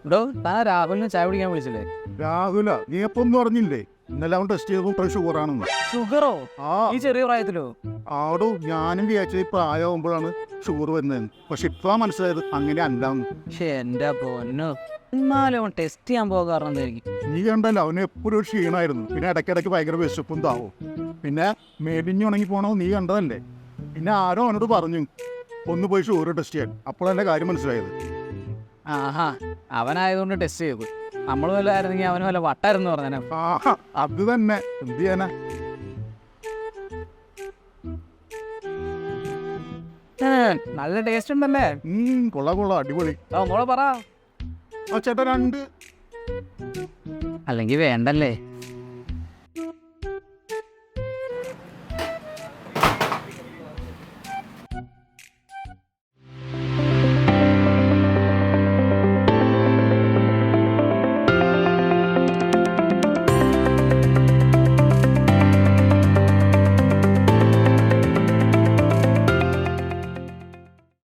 എടോ താൻ രാഹുലിനെ ചായ കുടിക്കാൻ വിളിച്ചില്ലേ? രാഹുല നീ എപ്പം ഒന്നും പറഞ്ഞില്ലേ? ഇന്നലെ അവൻ ടെസ്റ്റ് ചെയ്തപ്പോൾ ഷുഗറാണെന്ന്. ഷുഗറോ? ആ ഈ ചെറിയ പ്രായത്തിലോ? ആടോ ഞാനും വിചാരിച്ചത് പ്രായമാകുമ്പോഴാണ് ഷുഗർ വരുന്നതെന്ന്. പക്ഷെ ഇപ്പൊ മനസ്സിലായത് അങ്ങനെ അല്ലാന്ന്. പക്ഷെ എന്റെ പൊന്നോ, എന്നാലും അവൻ ടെസ്റ്റ് ചെയ്യാൻ പോകാറുണ്ട് എന്തായിരിക്കും? നീ കണ്ടല്ലോ അവന് എപ്പോഴും ഒരു ക്ഷീണമായിരുന്നു. പിന്നെ ഇടയ്ക്കിടയ്ക്ക് ഭയങ്കര വിശപ്പും താവും. പിന്നെ മേടിഞ്ഞുണങ്ങി പോണോ നീ കണ്ടതല്ലേ. പിന്നെ ആരോ അവനോട് പറഞ്ഞു ഒന്ന് പോയി ഷുഗർ ടെസ്റ്റ് ചെയ്യാൻ. അപ്പോഴെന്നെ കാര്യം മനസ്സിലായത്. ആഹാ, അവനായതുകൊണ്ട് ടെസ്റ്റ് ചെയ്തു. നമ്മൾ വല്ല ആയിരുന്നെങ്കിൽ അവന് വല്ല വട്ടായിരുന്നു പറഞ്ഞാൽ. ആഹാ അത് തന്നെ, എന്ത് ചെയ്യാനാ. നല്ല ടേസ്റ്റ് ഉണ്ടല്ലേ? കൊള്ളാം അടിപൊളി. മോളെ പറ. ആ ചേട്ടാ 2. അല്ലെങ്കിൽ വേണ്ടല്ലേ?